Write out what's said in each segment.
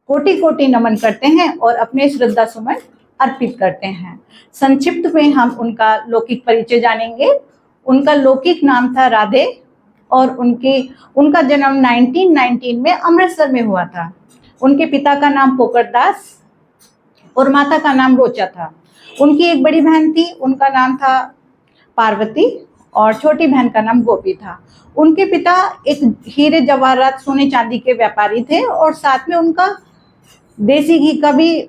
कोटि कोटि नमन करते हैं और अपने श्रद्धा सुमन अर्पित करते हैं। संक्षिप्त में हम उनका लौकिक परिचय जानेंगे। उनका लौकिक नाम था राधे और उनका जन्म 1919 में अमृतसर में हुआ था। उनके पिता का नाम पोकर दास और माता का नाम रोचा था। उनकी एक बड़ी बहन थी, उनका नाम था पार्वती और छोटी बहन का नाम गोपी था। उनके पिता एक हीरे जवाहरात सोने चांदी के व्यापारी थे और साथ में उनका देसी घी का भी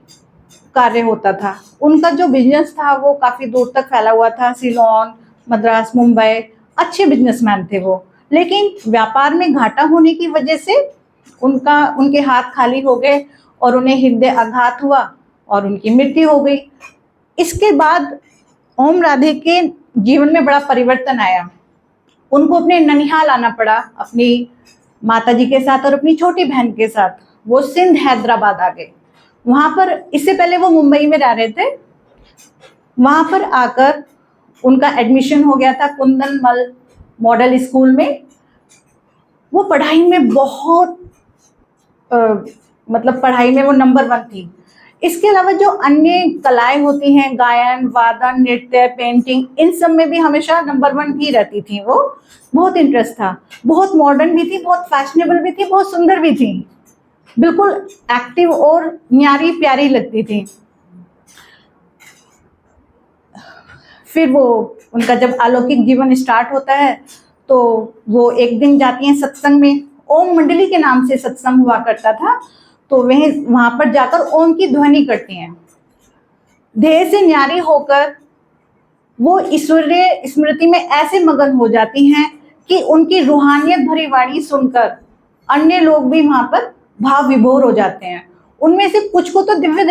कार्य होता था। उनका जो बिजनेस था वो काफी दूर तक फैला हुआ था, सिलोन, मद्रास, मुंबई। अच्छे बिजनेसमैन थे वो, लेकिन व्यापार में घाटा होने की वजह से उनके हाथ खाली हो गए और उन्हें हृदय आघात हुआ और उनकी मृत्यु हो गई। इसके बाद ओम राधे के जीवन में बड़ा परिवर्तन आया। उनको अपने ननिहाल आना पड़ा अपनी माताजी के साथ और अपनी छोटी बहन के साथ। वो सिंध हैदराबाद आ गए। वहां पर, इससे पहले वो मुंबई में रह रहे थे। वहां पर आकर उनका एडमिशन हो गया था कुंदनमल मॉडल स्कूल में। वो पढ़ाई में बहुत पढ़ाई में वो नंबर 1 थी। इसके अलावा जो अन्य कलाएं होती हैं, गायन, वादन, नृत्य, पेंटिंग, इन सब में भी हमेशा नंबर 1 ही रहती थी। वो बहुत इंटरेस्ट था। बहुत मॉडर्न भी थी, बहुत फैशनेबल भी थी, बहुत सुंदर भी थी। बिल्कुल एक्टिव और न्यारी प्यारी लगती थी। फिर वो उनका जब अलौकिक जीवन स्टार्ट होता है तो वो एक दिन जाती हैं सत्संग में। ओम मंडली के नाम से सत्संग हुआ करता था, तो वहां पर जाकर ओम की ध्वनि करती हैं। ध्येय से न्यारी होकर वो ईश्वरीय स्मृति में ऐसे मगन हो जाती हैं कि उनकी रूहानियत भरी वाणी सुनकर अन्य लोग भी वहां पर भाव विभोर हो जाते हैं। उनमें से कुछ को तो दिव्य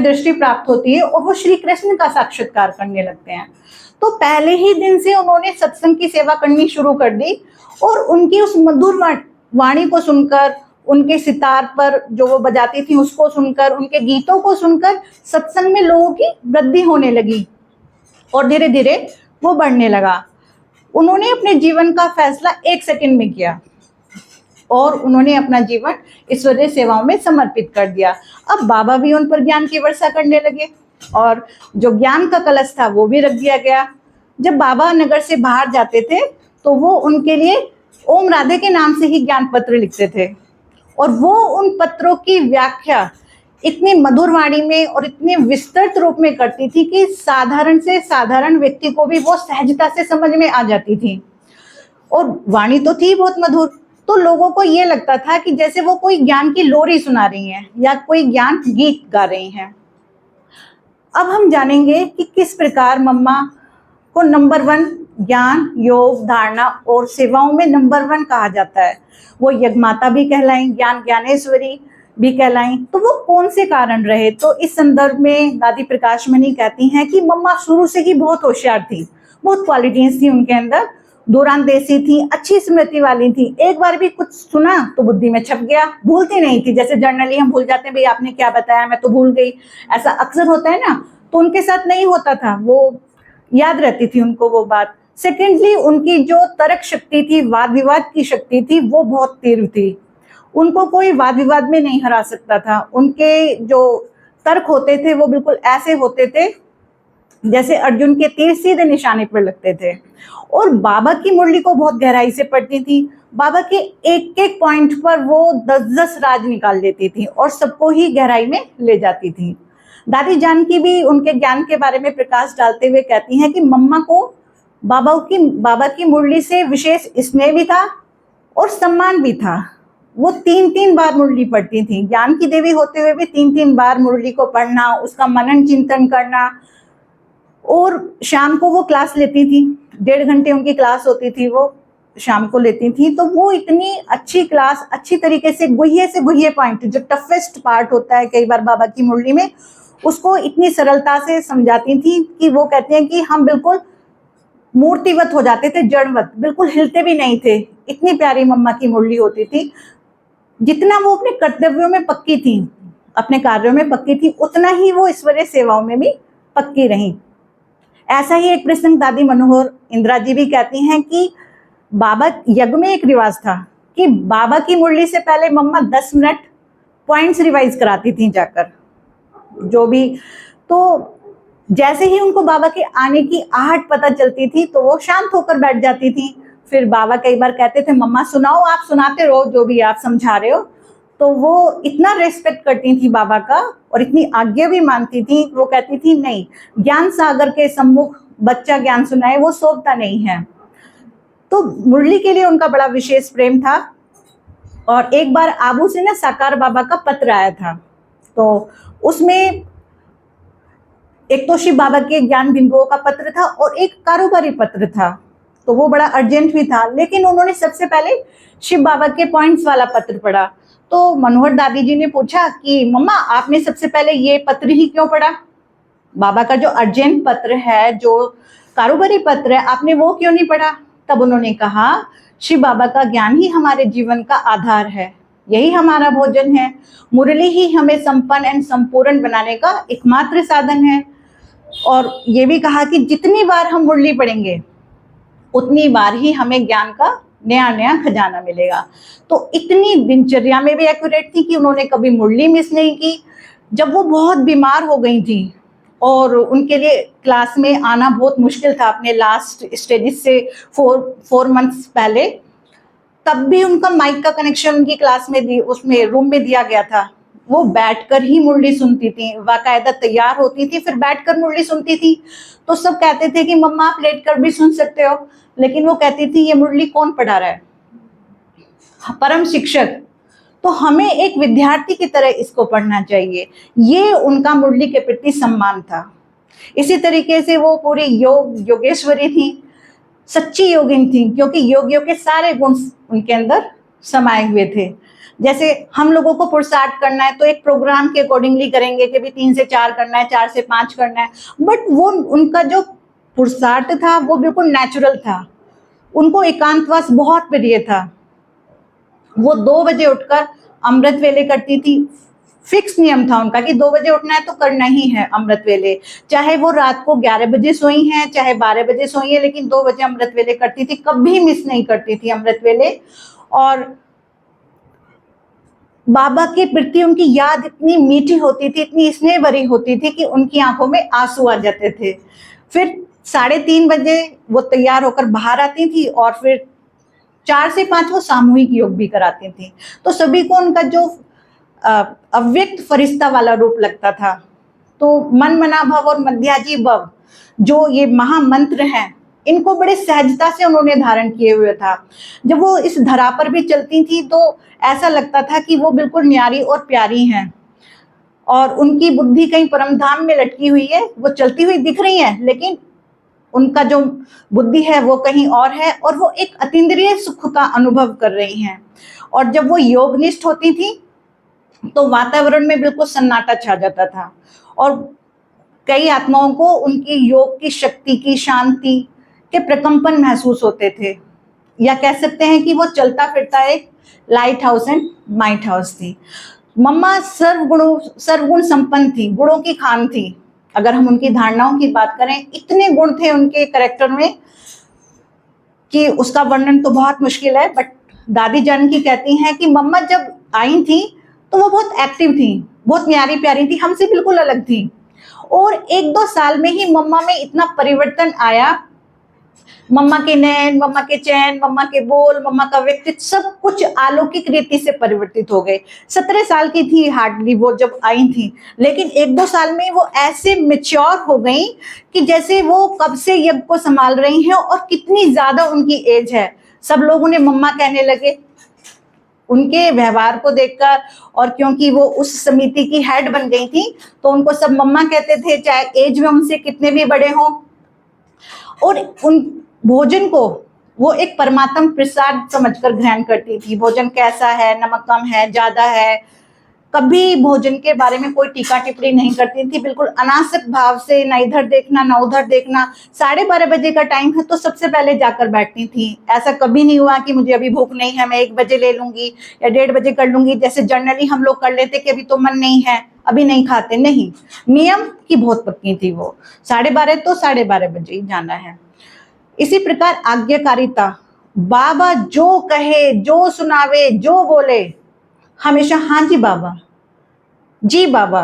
दृष्टि प्राप्त होती है और वो श्री कृष्ण का साक्षात्कार करने लगते हैं। तो पहले ही दिन से उन्होंने सत्संग की सेवा करनी शुरू कर दी और उनकी उस मधुर वाणी को सुनकर, उनके सितार पर जो वो बजाती थी उसको सुनकर, उनके गीतों को सुनकर सत्संग में लोगों की वृद्धि होने लगी और धीरे धीरे वो बढ़ने लगा। उन्होंने अपने जीवन का फैसला 1 सेकंड में किया और उन्होंने अपना जीवन ईश्वरीय सेवाओं में समर्पित कर दिया। अब बाबा भी उन पर ज्ञान की वर्षा करने लगे और जो ज्ञान का कलश था वो भी रख दिया गया। जब बाबा नगर से बाहर जाते थे तो वो उनके लिए ओम राधे के नाम से ही ज्ञान पत्र लिखते थे और वो उन पत्रों की व्याख्या इतनी मधुर वाणी में और इतने विस्तृत रूप में करती थी कि साधारण से साधारण व्यक्ति को भी वो सहजता से समझ में आ जाती थी। और वाणी तो थी बहुत मधुर, तो लोगों को ये लगता था कि जैसे वो कोई ज्ञान की लोरी सुना रही हैं या कोई ज्ञान गीत गा रही हैं। अब हम जानेंगे कि किस प्रकार मम्मा को नंबर 1 ज्ञान, योग, धारणा और सेवाओं में नंबर 1 कहा जाता है। वो यज्ञमाता भी कहलाई, ज्ञान ज्ञानेश्वरी भी कहलाई। तो वो कौन से कारण रहे? तो इस संदर्भ में दादी प्रकाश मणि कहती हैं कि मम्मा शुरू से ही बहुत होशियार थी, बहुत क्वालिटीज थी उनके अंदर। दूरांदेशी थी, अच्छी स्मृति वाली थी। एक बार भी कुछ सुना तो बुद्धि में छप गया, भूलती नहीं थी। जैसे जनरली हम भूल जाते हैं, भाई आपने क्या बताया मैं तो भूल गई, ऐसा अक्सर होता है ना। तो उनके साथ नहीं होता था, वो याद रहती थी उनको वो बात। सेकेंडली, उनकी जो तर्क शक्ति थी, वाद विवाद की शक्ति थी, वो बहुत तीव्र थी। उनको कोई वाद विवाद में नहीं हरा सकता था। उनके जो तर्क होते थे वो बिल्कुल ऐसे होते थे जैसे अर्जुन के तीर सीधे निशाने पर लगते थे। और बाबा की मुरली को बहुत गहराई से पढ़ती थी। बाबा के एक एक पॉइंट पर वो 10-10 राज निकाल लेती थी और सबको ही गहराई में ले जाती थी। दादी जानकी भी उनके ज्ञान के बारे में प्रकाश डालते हुए कहती हैं कि मम्मा को बाबा की मुरली से विशेष स्नेह भी था और सम्मान भी था। वो 3-3 बार मुरली पढ़ती थी। ज्ञान की देवी होते हुए भी 3-3 बार मुरली को पढ़ना, उसका मनन चिंतन करना। और शाम को वो क्लास लेती थी, 1.5 घंटे उनकी क्लास होती थी, वो शाम को लेती थी। तो वो इतनी अच्छी क्लास, अच्छी तरीके से गुह्य पॉइंट, जो टफेस्ट पार्ट होता है कई बार बाबा की मुरली में, उसको इतनी सरलता से समझाती थी कि वो कहते हैं कि हम बिल्कुल मूर्तिवत हो जाते थे, जड़वत, बिल्कुल हिलते भी नहीं थे। इतनी प्यारी मम्मा की मुरली होती थी। जितना वो अपने कर्तव्यों में पक्की थी, अपने कार्यों में पक्की थी, उतना ही वो ईश्वरीय सेवाओं में भी पक्की रही। ऐसा ही एक प्रसंग दादी मनोहर इंदिरा जी भी कहती हैं कि बाबा यज्ञ में एक रिवाज था कि बाबा की मुरली से पहले मम्मा 10 मिनट पॉइंट्स रिवाइज कराती थी जाकर, जो भी। तो जैसे ही उनको बाबा के आने की आहट पता चलती थी तो वो शांत होकर बैठ जाती थी। फिर बाबा कई बार कहते थे मम्मा सुनाओ, आप सुनाते रहो जो भी आप समझा रहे हो। तो वो इतना रेस्पेक्ट करती थी बाबा का और इतनी आज्ञा भी मानती थी। वो कहती थी नहीं, ज्ञान सागर के सम्मुख बच्चा ज्ञान सुनाए वो शोभता नहीं है। तो मुरली के लिए उनका बड़ा विशेष प्रेम था। और एक बार आबू से ना साकार बाबा का पत्र आया था, तो उसमें एक तो शिव बाबा के ज्ञान बिंदुओं का पत्र था और एक कारोबारी पत्र था। तो वो बड़ा अर्जेंट भी था, लेकिन उन्होंने सबसे पहले शिव बाबा के पॉइंट्स वाला पत्र पढ़ा। तो मनोहर दादी जी ने पूछा कि मम्मा आपने सबसे पहले ये पत्र ही क्यों पढ़ा? बाबा का जो अर्जेंट पत्र है, जो कारोबारी पत्र है, आपने वो क्यों नहीं पढ़ा? तब उन्होंने कहा शिव बाबा का ज्ञान ही हमारे जीवन का आधार है, यही हमारा भोजन है। मुरली ही हमें संपन्न एवं संपूर्ण बनाने का एकमात्र साधन है। और ये भी कहा कि जितनी बार हम मुरली पढ़ेंगे उतनी बार ही हमें ज्ञान का नया नया खजाना मिलेगा। तो इतनी दिनचर्या में भी एक्यूरेट थी कि उन्होंने कभी मुरली मिस नहीं की। जब वो बहुत बीमार हो गई थी और उनके लिए क्लास में आना बहुत मुश्किल था अपने लास्ट स्टेजेस से 4 मंथ्स पहले, तब भी उनका माइक का कनेक्शन उनकी क्लास में उसमें रूम में दिया गया था। वो बैठकर ही मुरली सुनती थी, बाकायदा तैयार होती थी फिर बैठकर मुरली सुनती थी। तो सब कहते थे कि मम्मा आप लेटकर भी सुन सकते हो, लेकिन वो कहती थी ये मुरली कौन पढ़ा रहा है? परम शिक्षक। तो हमें एक विद्यार्थी की तरह इसको पढ़ना चाहिए। ये उनका मुरली के प्रति सम्मान था। इसी तरीके से वो पूरी योगेश्वरी थी, सच्ची योगिन थी, क्योंकि योगियों के सारे गुण उनके अंदर समाये हुए थे। जैसे हम लोगों को पुरुषार्थ करना है तो एक प्रोग्राम के अकॉर्डिंगली करेंगे कि भी 3 से 4 करना है, 4 से 5 करना है, बट वो उनका जो पुरुषार्थ था वो बिल्कुल नेचुरल था। उनको एकांतवास बहुत प्रिय था। वो 2 बजे उठकर अमृत वेले करती थी। फिक्स नियम था उनका कि 2 बजे उठना है तो करना ही है अमृत वेले, चाहे वो रात को 11 बजे सोई हैं चाहे 12 बजे सोई हैं, लेकिन 2 बजे अमृत वेले करती थी, कभी मिस नहीं करती थी अमृत वेले। और बाबा के प्रति उनकी याद इतनी मीठी होती थी, इतनी स्नेह भरी होती थी कि उनकी आंखों में आंसू आ जाते थे। फिर 3:30 बजे वो तैयार होकर बाहर आती थी और फिर 4 से 5 वो सामूहिक योग भी कराती थी। तो सभी को उनका जो अव्यक्त फरिश्ता वाला रूप लगता था। तो मन मना भव और मध्याजी भव, जो ये महामंत्र हैं, इनको बड़े सहजता से उन्होंने धारण किए हुए था। जब वो इस धरा पर भी चलती थी तो ऐसा लगता था कि वो बिल्कुल न्यारी और प्यारी हैं और उनकी बुद्धि कहीं परम धाम में लटकी हुई है। वो चलती हुई दिख रही है, लेकिन उनका जो बुद्धि है वो कहीं और है और वो एक अतीन्द्रिय सुख का अनुभव कर रही हैं। और जब वो योगनिष्ठ होती थी तो वातावरण में बिल्कुल सन्नाटा छा जाता था और कई आत्माओं को उनकी योग की शक्ति की शांति के प्रकंपन महसूस होते थे। या कह सकते हैं कि वो चलता फिरता एक light house and might house थी। मम्मा सर्वगुण संपन्न थी, गुणों की खान थी। अगर हम उनकी धारणाओं की बात करें, इतने गुण थे उनके कैरेक्टर में कि उसका वर्णन तो बहुत मुश्किल है। बट दादी जान की कहती हैं कि मम्मा जब आई थी तो वो बहुत एक्टिव थी, बहुत न्यारी प्यारी थी, हमसे बिल्कुल अलग थी। और 1-2 साल में ही मम्मा में इतना परिवर्तन आया। मम्मा के नैन, मम्मा के चैन, मम्मा के बोल, मम्मा का व्यक्तित्व, सब कुछ अलौकिक रीति से परिवर्तित हो गए। 17 साल की थी हार्डली वो जब आई थी, लेकिन 1-2 साल में वो ऐसे मैच्योर हो गई कि जैसे वो कब से यज्ञ को संभाल रही हैं और कितनी ज्यादा उनकी एज है। सब लोग उन्हें मम्मा कहने लगे उनके व्यवहार को देखकर। और क्योंकि वो उस समिति की हेड बन गई थी तो उनको सब मम्मा कहते थे, चाहे एज में उनसे कितने भी बड़े हों। और उन भोजन को वो एक परमात्म प्रसाद समझकर ग्रहण करती थी। भोजन कैसा है, नमक कम है, ज्यादा है, कभी भोजन के बारे में कोई टीका टिप्पणी नहीं करती थी। बिल्कुल अनासक्त भाव से, ना इधर देखना ना उधर देखना। 12:30 बजे का टाइम है तो सबसे पहले जाकर बैठती थी। ऐसा कभी नहीं हुआ कि मुझे अभी भूख नहीं है, मैं 1 बजे ले लूंगी या 1:30 बजे कर लूंगी, जैसे जनरली हम लोग कर लेते कि अभी तो मन नहीं है, अभी नहीं खाते। नहीं, नियम की बहुत पक्की थी वो। 12:30 तो 12:30 बजे ही जाना है। इसी प्रकार आज्ञाकारिता, बाबा जो कहे, जो सुनावे, जो बोले, हमेशा हाँ जी बाबा, जी बाबा,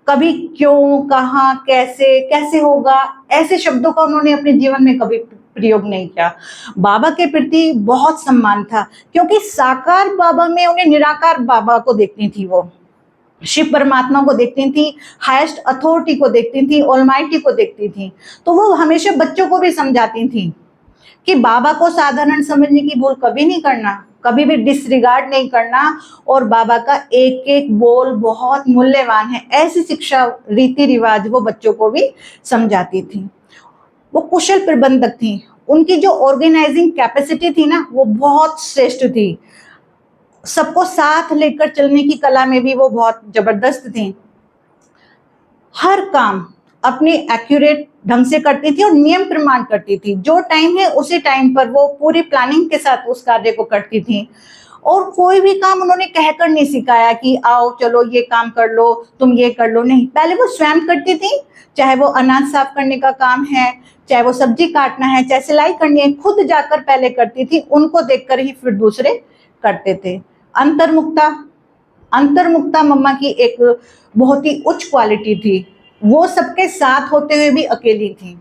कभी क्यों, कहाँ, कैसे, कैसे होगा, ऐसे शब्दों का उन्होंने अपने जीवन में कभी प्रयोग नहीं किया। बाबा के प्रति बहुत सम्मान था, क्योंकि साकार बाबा में उन्हें निराकार बाबा को देखती थी, वो शिव परमात्मा को देखती थी, हाईएस्ट अथॉरिटी को देखती थी, ऑलमाइटी को देखती थी। तो वो हमेशा बच्चों को भी समझाती थी कि बाबा को साधारण समझने की भूल कभी नहीं करना, कभी भी डिसरिगार्ड नहीं करना, और बाबा का एक एक बोल बहुत मूल्यवान है। ऐसी शिक्षा, रीति रिवाज वो बच्चों को भी समझाती थी। वो कुशल प्रबंधक थी, उनकी जो ऑर्गेनाइजिंग कैपेसिटी थी ना, वो बहुत श्रेष्ठ थी। सबको साथ लेकर चलने की कला में भी वो बहुत जबरदस्त थी। हर काम अपने एक्यूरेट ढंग से करती थी और नियम प्रमाण करती थी। जो टाइम है उसी टाइम पर वो पूरी प्लानिंग के साथ उस कार्य को करती थी। और कोई भी काम उन्होंने कहकर नहीं सिखाया कि आओ चलो ये काम कर लो, तुम ये कर लो, नहीं। पहले वो स्वयं करती थी, चाहे वो अनाज साफ करने का काम है, चाहे वो सब्जी काटना है, चाहे सिलाई करनी है, खुद जाकर पहले करती थी। उनको देखकर ही फिर दूसरे करते थे। अंतर्मुखता, अंतर्मुखता मम्मा की एक बहुत ही उच्च क्वालिटी थी। वो सबके साथ होते हुए भी अकेली थी।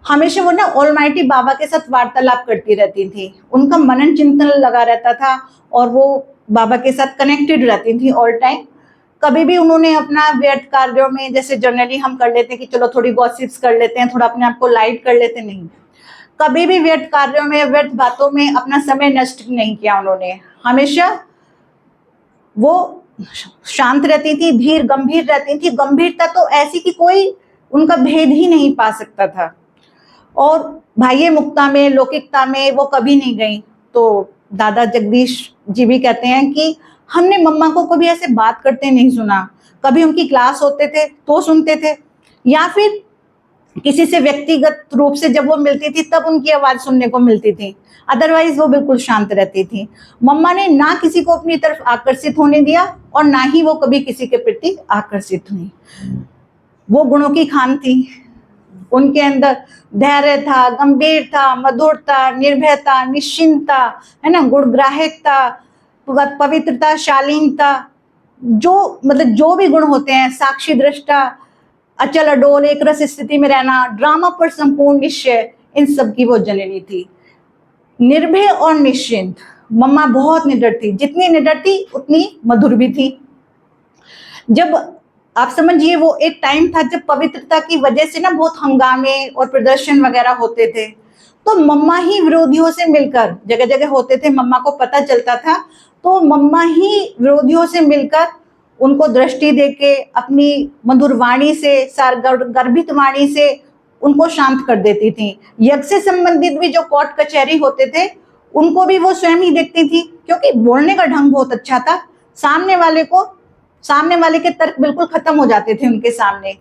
हमेशा वो ना ऑलमाइटी बाबा के साथ वार्तालाप करती रहती थी। उनका मनन चिंतन लगा रहता था और वो बाबा के साथ कनेक्टेड रहती थी ऑल टाइम। कभी भी उन्होंने अपना व्यर्थ कार्यों में, जैसे जनरली हम कर लेते हैं कि चलो थोड़ी गॉसिप्स कर लेते हैं, थोड़ा अपने आप को लाइट कर लेते, नहीं। कभी भी व्यर्थ कार्यों में, व्यर्थ बातों में अपना समय नष्ट नहीं किया उन्होंने। हमेशा वो शांत रहती थी, धीर गंभीर रहती थी। गंभीरता तो ऐसी कि कोई उनका भेद ही नहीं पा सकता था। और बाह्य मुक्ता में, लौकिकता में वो कभी नहीं गई। तो दादा जगदीश जी भी कहते हैं कि हमने मम्मा को कभी ऐसे बात करते नहीं सुना। कभी उनकी क्लास होते थे तो सुनते थे, या फिर किसी से व्यक्तिगत रूप से जब वो मिलती थी तब उनकी आवाज सुनने को मिलती थी। अदरवाइज वो बिल्कुल शांत रहती थी। मम्मा ने ना किसी को अपनी तरफ आकर्षित होने दिया और ना ही वो कभी किसी के प्रति आकर्षित हुई। वो गुणों की खान थी। उनके अंदर धैर्य था, गंभीर था, मधुरता, निर्भयता, निश्चिंतता, है ना, गुणग्राह्यता, पवित्रता, शालीनता, जो मतलब जो भी गुण होते हैं, साक्षी दृष्टा, अचल अडोल, एक रस स्थिति में रहना, ड्रामा पर संपूर्ण निश्चय, इन सब की वो जननी थी। निर्भय और निश्चिंत। मम्मा बहुत निडर थी, जितनी निडर थी उतनी मधुर भी थी। जब आप समझिए, वो एक टाइम था जब पवित्रता की वजह से ना बहुत हंगामे और प्रदर्शन वगैरह होते थे, तो मम्मा ही विरोधियों से मिलकर, जगह जगह होते थे, मम्मा को पता चलता था, तो मम्मा ही विरोधियों से मिलकर उनको दृष्टि देके अपनी मधुर वाणी से, गर्भित वाणी से उनको शांत कर देती थी। यज्ञ से संबंधित भी जो कोर्ट कचहरी होते थे उनको भी वो स्वयं ही देखती थी, क्योंकि बोलने का ढंग बहुत अच्छा था। सामने वाले के तर्क बिल्कुल खत्म हो जाते थे उनके सामने।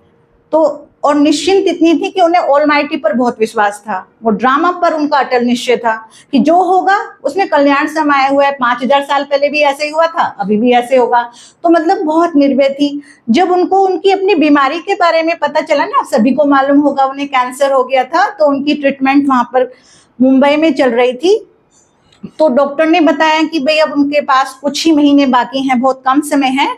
तो और निश्चिंत इतनी थी कि उन्हें ऑलमाइटी पर बहुत विश्वास था। वो ड्रामा पर उनका अटल निश्चय था कि जो होगा उसमें कल्याण समाया हुआ है। 5000 साल पहले भी ऐसे ही हुआ था, अभी भी ऐसे होगा। तो मतलब बहुत निर्भय थी। जब उनको उनकी अपनी बीमारी के बारे में पता चला ना, सभी को मालूम होगा उन्हें कैंसर हो गया था, तो उनकी ट्रीटमेंट वहां पर मुंबई में चल रही थी। तो डॉक्टर ने बताया कि भाई अब उनके पास कुछ ही महीने बाकी हैं, बहुत कम समय है।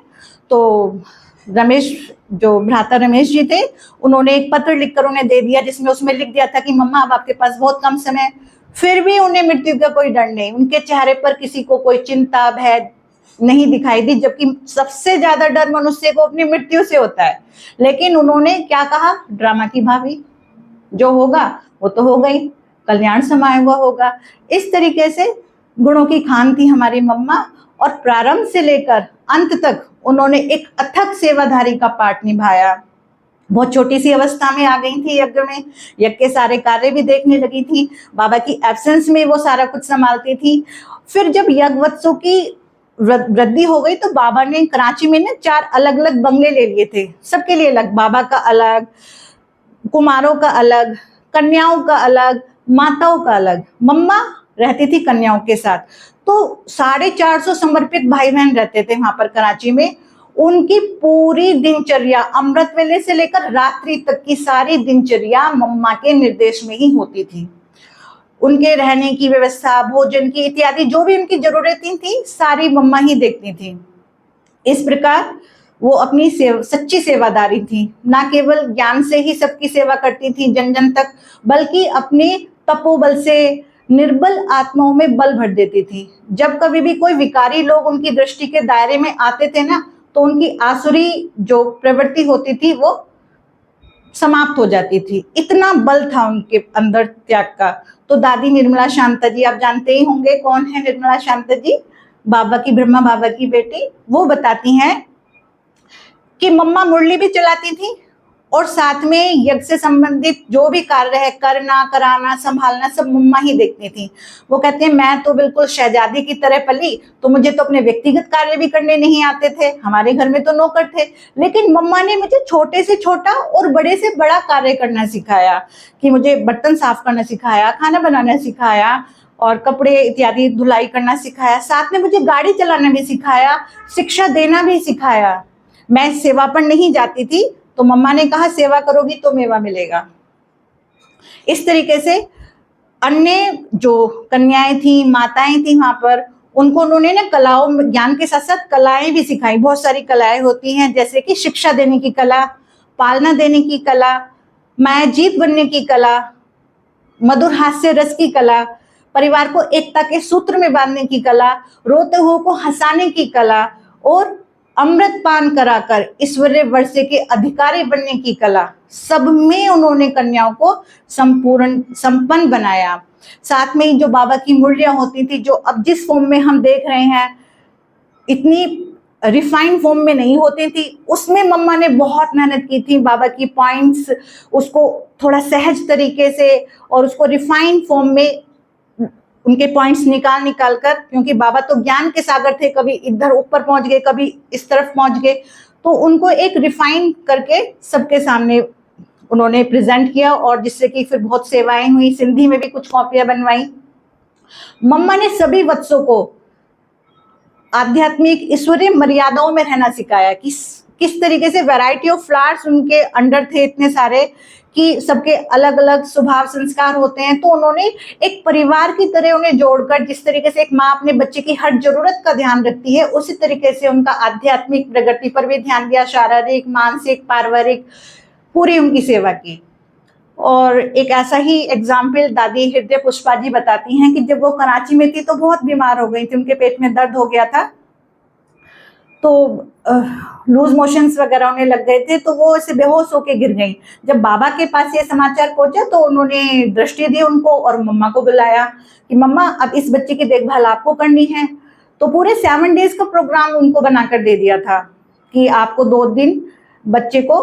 तो रमेश, जो भ्राता रमेश जी थे, उन्होंने एक पत्र लिखकर उन्हें दे दिया, जिसमें उसमें लिख दिया था कि मम्मा अब आपके पास बहुत कम समय। फिर भी उन्हें मृत्यु का कोई डर नहीं, उनके चेहरे पर किसी को कोई चिंता, भय नहीं दिखाई दी, जबकि सबसे ज्यादा डर मनुष्य को अपनी मृत्यु से होता है। लेकिन उन्होंने क्या कहा, ड्रामा की भाभी, जो होगा वो तो होगा ही, कल्याण समाया हुआ होगा। इस तरीके से गुणों की खान थी हमारी मम्मा, और प्रारंभ से लेकर अंत तक उन्होंने एक अथक सेवाधारी का पाठ निभाया। बहुत छोटी सी अवस्था में आ गई थी यज्ञ में, यज्ञ के सारे कार्य भी देखने लगी थी, बाबा की एब्सेंस में वो सारा कुछ संभालती थी। फिर जब यज्ञवत्सों की वृद्धि हो गई तो बाबा ने कराची में ना 4 अलग अलग बंगले ले लिए थे, सबके लिए अलग, बाबा का अलग, कुमारों का अलग, कन्याओं का अलग, माताओं का अलग। मम्मा रहती थी कन्याओं के साथ। तो 450 समर्पित भाई बहन रहते थे वहां पर कराची में। उनकी पूरी दिनचर्या, अमृत वेले से लेकर रात्रि तक की सारी दिनचर्या मम्मा के निर्देश में ही होती थी। उनके रहने की व्यवस्था, भोजन की इत्यादि जो भी उनकी जरूरतें थी, सारी मम्मा ही देखती थी। इस प्रकार वो अपनी सच्ची सेवादारी थी, ना केवल ज्ञान से ही सबकी सेवा करती थी जन जन तक, बल्कि अपने तपोबल से निर्बल आत्माओं में बल भर देती थी। जब कभी भी कोई विकारी लोग उनकी दृष्टि के दायरे में आते थे ना, तो उनकी आसुरी जो प्रवृत्ति होती थी वो समाप्त हो जाती थी। इतना बल था उनके अंदर त्याग का। तो दादी निर्मला शांता जी, आप जानते ही होंगे कौन है निर्मला शांता जी, बाबा की, ब्रह्मा बाबा की बेटी। वो बताती हैं कि मम्मा मुरली भी चलाती थी और साथ में यज्ञ से संबंधित जो भी कार्य है, करना, कराना, संभालना, सब मम्मा ही देखती थी। वो कहते हैं मैं तो बिल्कुल शहजादी की तरह पली, तो मुझे तो अपने व्यक्तिगत कार्य भी करने नहीं आते थे, हमारे घर में तो नौकर थे, लेकिन मम्मा ने मुझे छोटे से छोटा और बड़े से बड़ा कार्य करना सिखाया, कि मुझे बर्तन साफ करना सिखाया, खाना बनाना सिखाया और कपड़े इत्यादि धुलाई करना सिखाया, साथ में मुझे गाड़ी चलाना भी सिखाया, शिक्षा देना भी सिखाया। मैं सेवा पर नहीं जाती थी, तो मम्मा ने कहा सेवा करोगी तो मेवा मिलेगा। इस तरीके से अन्य जो कन्याएं थी, माताएं थी वहां पर, उनको उन्होंने ना कलाओं, ज्ञान के साथ साथ कलाएं भी सिखाई। बहुत सारी कलाएं होती हैं, जैसे कि शिक्षा देने की कला, पालना देने की कला, मायाजीत बनने की कला, मधुर हास्य रस की कला, परिवार को एकता के सूत्र में बांधने की कला, रोते हुए को हंसाने की कला और अमृत पान कराकर ईश्वरीय वर्षे के अधिकारी बनने की कला, सब में उन्होंने कन्याओं को संपन्न बनाया। साथ में ही जो बाबा की मुरलियां होती थी, जो अब जिस फॉर्म में हम देख रहे हैं, इतनी रिफाइंड फॉर्म में नहीं होती थी, उसमें मम्मा ने बहुत मेहनत की थी। बाबा की पॉइंट्स, उसको थोड़ा सहज तरीके से और उसको रिफाइंड फॉर्म में उनके पॉइंट्स निकाल कर, क्योंकि बाबा तो ज्ञान के सागर थे, कभी इधर ऊपर पहुंच गए, कभी इस तरफ पहुंच गए, तो उनको एक रिफाइन करके सबके सामने उन्होंने प्रेजेंट किया, और जिससे कि फिर बहुत सेवाएं हुई। सिंधी में भी कुछ कॉपियां बनवाई। मम्मा ने सभी वत्सों को आध्यात्मिक ईश्वरीय मर्यादाओं में रहना सिखाया, कि किस तरीके से वैरायटी ऑफ फ्लावर्स उनके अंडर थे इतने सारे, कि सबके अलग अलग स्वभाव संस्कार होते हैं, तो उन्होंने एक परिवार की तरह उन्हें जोड़कर, जिस तरीके से एक माँ अपने बच्चे की हर जरूरत का ध्यान रखती है, उसी तरीके से उनका आध्यात्मिक प्रगति पर भी ध्यान दिया, शारीरिक, मानसिक, पारिवारिक, पूरी उनकी सेवा की। और एक ऐसा ही एग्जाम्पल दादी हृदय पुष्पा जी बताती हैं कि जब वो कराची में थी तो बहुत बीमार हो गई थी, उनके पेट में दर्द हो गया था, तो लूज मोशंस वगैरह होने लग गए थे, तो वो ऐसे बेहोश होके गिर गई। जब बाबा के पास ये समाचार पहुंचा तो उन्होंने दृष्टि दी उनको और मम्मा को बुलाया कि मम्मा अब इस बच्चे की देखभाल आपको करनी है। तो पूरे 7 डेज का प्रोग्राम उनको बनाकर दे दिया था कि आपको 2 दिन बच्चे को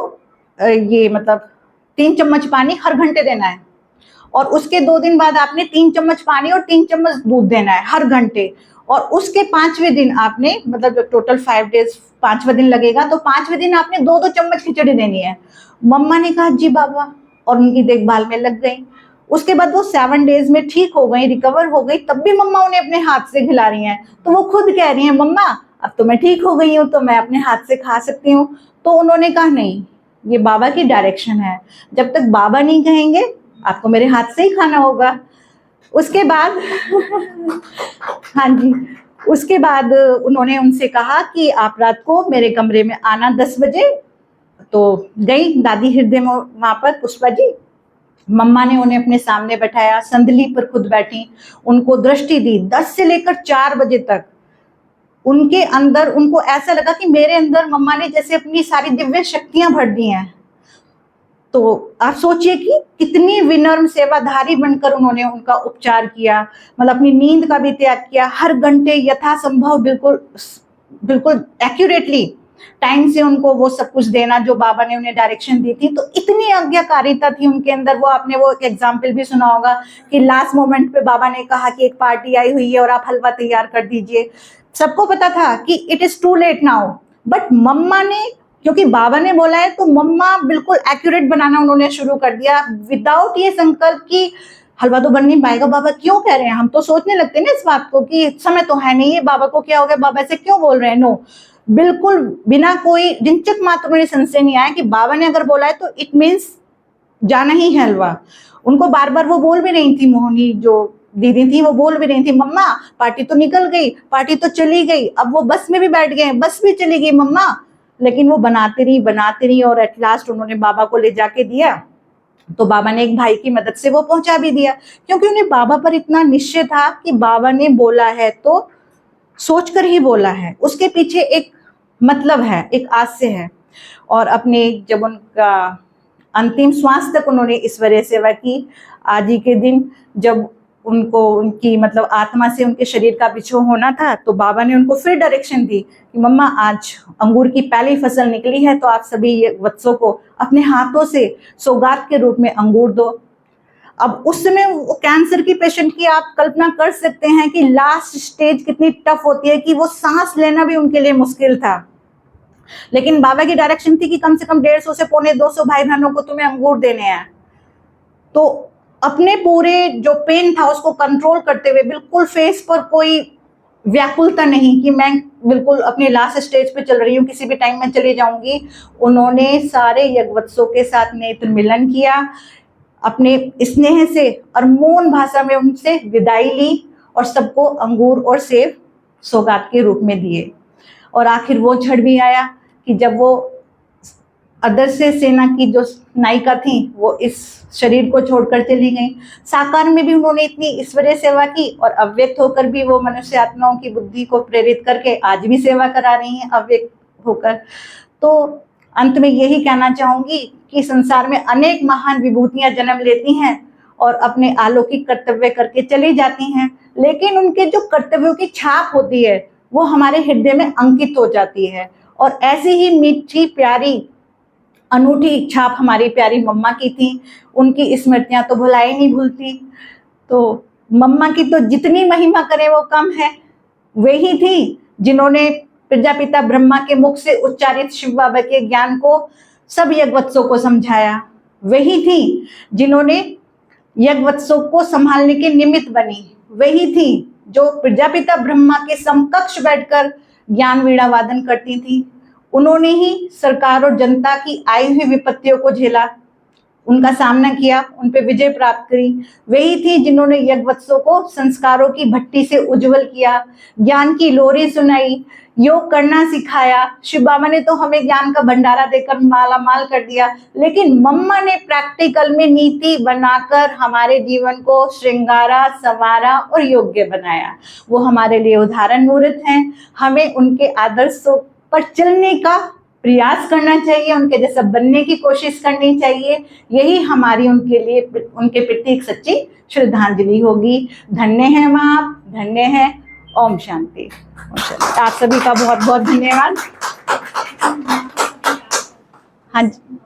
ये मतलब 3 चम्मच पानी हर घंटे देना है, और उसके 2 दिन बाद आपने 3 चम्मच पानी और 3 चम्मच दूध देना है हर घंटे, और उसके 5वें दिन आपने, मतलब जब टोटल 5 डेज 5वां दिन लगेगा, तो 5वें दिन आपने 2-2 चम्मच खिचड़ी देनी है। मम्मा ने कहा जी बाबा, और उनकी देखभाल में लग गई। उसके बाद वो 7 डेज में ठीक हो गई, रिकवर हो गई, तब भी मम्मा उन्हें अपने हाथ से खिला रही हैं। तो वो खुद कह रही हैं मम्मा अब तो मैं ठीक हो गई हूँ, तो मैं अपने हाथ से खा सकती हूँ। तो उन्होंने कहा नहीं, ये बाबा की डायरेक्शन है, जब तक बाबा नहीं कहेंगे आपको मेरे हाथ से ही खाना होगा। उसके बाद हाँ जी, उसके बाद उन्होंने उनसे कहा कि आप रात को मेरे कमरे में आना 10 बजे। तो गई दादी हृदय में वहां पर पुष्पा जी, मम्मा ने उन्हें अपने सामने बैठाया, संदली पर खुद बैठी, उनको दृष्टि दी। 10 से लेकर 4 बजे तक उनके अंदर, उनको ऐसा लगा कि मेरे अंदर मम्मा ने जैसे अपनी सारी दिव्य शक्तियां भर दी हैं। तो आप सोचिए कि कितनी विनम्र सेवाधारी बनकर उन्होंने उनका उपचार किया, मतलब अपनी नींद का भी त्याग किया, हर घंटे यथासंभव बिल्कुल एक्यूरेटली टाइम से उनको वो सब कुछ देना जो बाबा ने उन्हें डायरेक्शन दी थी। तो इतनी आज्ञाकारिता थी उनके अंदर। वो आपने वो एक एग्जाम्पल भी सुना होगा कि लास्ट मोमेंट पे बाबा ने कहा कि एक पार्टी आई हुई है और आप हलवा तैयार कर दीजिए। सबको पता था कि it is too late now, but मम्मा ने, क्योंकि बाबा ने बोला है, तो मम्मा बिल्कुल एक्यूरेट बनाना उन्होंने शुरू कर दिया, विदाउट ये संकल्प कि हलवा तो बन नहीं पाएगा, बाबा क्यों कह रहे हैं। हम तो सोचने लगते हैं ना इस बात को कि समय तो है नहीं है, बाबा को क्या हो गया, बाबा ऐसे क्यों बोल रहे हैं। नो, बिल्कुल बिना कोई जिंचक मात्र में संशय नहीं आया कि बाबा ने अगर बोला है तो इट मीन्स जाना ही है हलवा। उनको बार बार वो बोल भी नहीं थी मोहिनी जो दीदी थी वो बोल भी रही थी, मम्मा पार्टी तो निकल गई, पार्टी तो चली गई, अब वो बस में भी बैठ गए, बस भी चली गई मम्मा। लेकिन वो बनाती रही और एट लास्ट उन्होंने बाबा को ले जाके दिया। तो बाबा ने एक भाई की मदद से वो पहुंचा भी दिया, क्योंकि उन्हें बाबा पर इतना निश्चय था कि बाबा ने बोला है तो सोचकर ही बोला है, उसके पीछे एक मतलब है, एक आशय है। और अपने जब उनका अंतिम श्वास तक उन्होंने ईश्वरीय सेवा की। आज ही के दिन जब उनको उनकी मतलब आत्मा से उनके शरीर का विछोह होना था, तो बाबा ने उनको फिर डायरेक्शन दी कि मम्मा आज अंगूर की पहली फसल निकली है, तो आप सभी वत्सों को अपने हाथों से सौगात के रूप में अंगूर दो। अब उस समय वो कैंसर की पेशेंट की आप कल्पना कर सकते हैं कि लास्ट स्टेज कितनी टफ होती है, कि वो सांस लेना भी उनके लिए मुश्किल था। लेकिन बाबा की डायरेक्शन थी कि कम से कम 150 से 250 भाई बहनों को तुम्हें अंगूर देने हैं। तो अपने पूरे जो पेन था उसको कंट्रोल करते हुए, बिल्कुल फेस पर कोई व्याकुलता नहीं कि मैं बिल्कुल अपने लास्ट स्टेज पे चल रही हूँ, किसी भी टाइम में चली जाऊंगी, उन्होंने सारे यज्ञवत्सों के साथ नेत्र मिलन किया, अपने स्नेह से और मौन भाषा में उनसे विदाई ली और सबको अंगूर और सेब सौगात के रूप में दिए। और आखिर वो क्षण भी आया कि जब वो अदृश्य सेना की जो नायिका थी वो इस शरीर को छोड़कर चली गई। साकार में भी उन्होंने इतनी ईश्वरीय सेवा की और अव्यक्त होकर भी वो मनुष्य आत्माओं की बुद्धि को प्रेरित करके आज भी सेवा करा रही हैं अव्यक्त होकर। तो अंत में यही कहना चाहूंगी कि संसार में अनेक महान विभूतियां जन्म लेती हैं और अपने अलौकिक कर्तव्य करके चली जाती हैं, लेकिन उनके जो कर्तव्यों की छाप होती है वो हमारे हृदय में अंकित हो जाती है। और ऐसी ही मीठी प्यारी अनूठी छाप हमारी प्यारी मम्मा की थी। उनकी स्मृतियां तो भुलाई नहीं भूलती। तो मम्मा की तो जितनी महिमा करें वो कम है। वही थी जिन्होंने प्रजापिता ब्रह्मा के मुख से उच्चारित शिव बाबा के ज्ञान को सब यज्ञवत्सों को समझाया। वही थी जिन्होंने यज्ञवत्सों को संभालने के निमित्त बनी। वही थी जो प्रजापिता ब्रह्मा के समकक्ष बैठकर ज्ञान वीणा वादन करती थी। उन्होंने ही सरकार और जनता की आई हुई विपत्तियों को झेला, उनका सामना किया, उन पे विजय प्राप्त करी। वही थी जिन्होंने यज्ञवत्सों को संस्कारों की भट्टी से उज्जवल किया, ज्ञान की लोरी सुनाई, योग करना सिखाया। शिव बाबा ने तो हमें ज्ञान का भंडारा देकर माला माल कर दिया, लेकिन मम्मा ने प्रैक्टिकल में नीति बनाकर हमारे जीवन को श्रृंगारा, संवारा और योग्य बनाया। वो हमारे लिए उदाहरण मूर्त हैं। हमें उनके आदर्शों पर चलने का प्रयास करना चाहिए, उनके जैसा बनने की कोशिश करनी चाहिए। यही हमारी उनके लिए, उनके प्रति एक सच्ची श्रद्धांजलि होगी। धन्य है माँ आप, धन्य है। ओम शांति। आप सभी का बहुत बहुत धन्यवाद। हाँ जी।